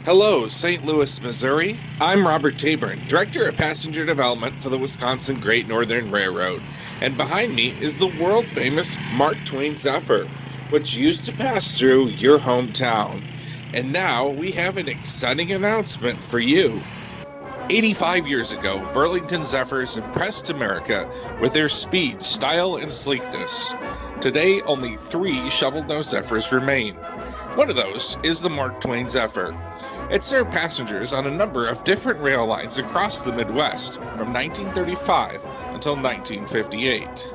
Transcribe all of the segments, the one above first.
Hello, St. Louis, Missouri. I'm Robert Tabern, Director of Passenger Development for the Wisconsin Great Northern Railroad. And behind me is the world-famous Mark Twain Zephyr, which used to pass through your hometown. And now we have an exciting announcement for you. 85 years ago, Burlington Zephyrs impressed America with their speed, style, and sleekness. Today, only 3 shovel-nosed Zephyrs remain. One of those is the Mark Twain Zephyr. It served passengers on a number of different rail lines across the Midwest from 1935 until 1958.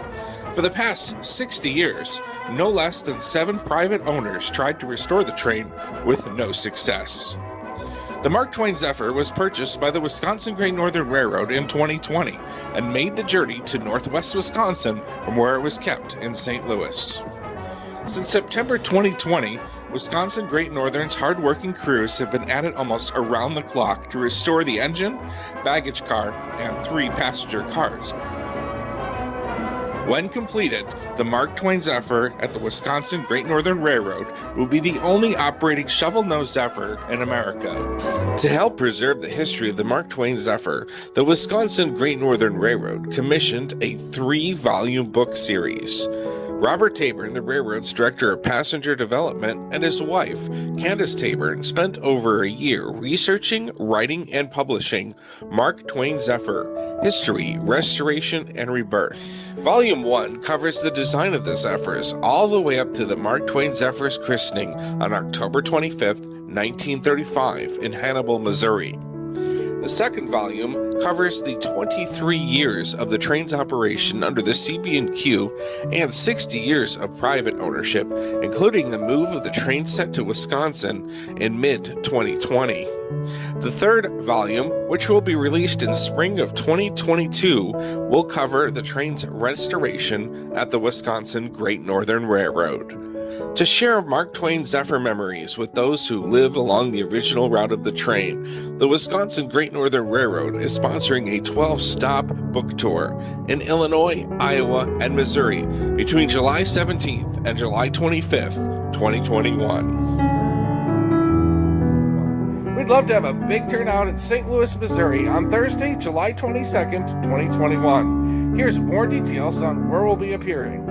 For the past 60 years, no less than 7 private owners tried to restore the train with no success. The Mark Twain Zephyr was purchased by the Wisconsin Great Northern Railroad in 2020 and made the journey to northwest Wisconsin from where it was kept in St. Louis. Since September 2020, Wisconsin Great Northern's hard-working crews have been at it almost around the clock to restore the engine, baggage car, and 3 passenger cars. When completed, the Mark Twain Zephyr at the Wisconsin Great Northern Railroad will be the only operating shovel-nosed Zephyr in America. To help preserve the history of the Mark Twain Zephyr, the Wisconsin Great Northern Railroad commissioned a 3-volume book series. Robert Tabern, the railroad's Director of Passenger Development, and his wife, Candace Tabern, spent over a year researching, writing, and publishing Mark Twain Zephyr, History, Restoration, and Rebirth. Volume 1 covers the design of the Zephyrs all the way up to the Mark Twain Zephyr's christening on October 25, 1935 in Hannibal, Missouri. The second volume covers the 23 years of the train's operation under the CB&Q and 60 years of private ownership, including the move of the train set to Wisconsin in mid-2020. The third volume, which will be released in spring of 2022, will cover the train's restoration at the Wisconsin Great Northern Railroad. To share Mark Twain Zephyr memories with those who live along the original route of the train, the Wisconsin Great Northern Railroad is sponsoring a 12-stop book tour in Illinois, Iowa, and Missouri between July 17th and July 25th, 2021. We'd love to have a big turnout in St. Louis, Missouri on Thursday, July 22nd, 2021. Here's more details on where we'll be appearing.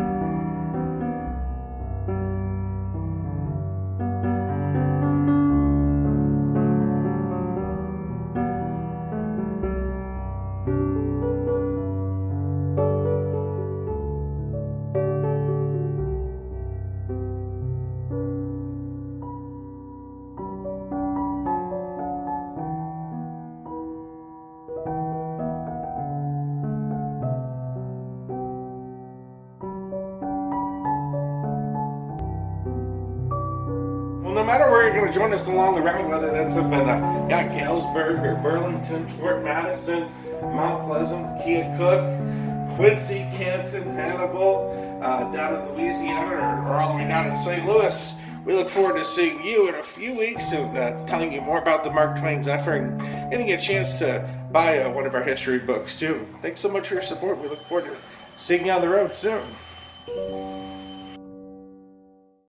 No matter where you're going to join us along the route, whether that's up in Galesburg or Burlington, Fort Madison, Mount Pleasant, Keokuk, Quincy, Canton, Hannibal, down in Louisiana, or all the way down in St. Louis, we look forward to seeing you in a few weeks and telling you more about the Mark Twain Zephyr and getting a chance to buy one of our history books too. Thanks so much for your support. We look forward to seeing you on the road soon.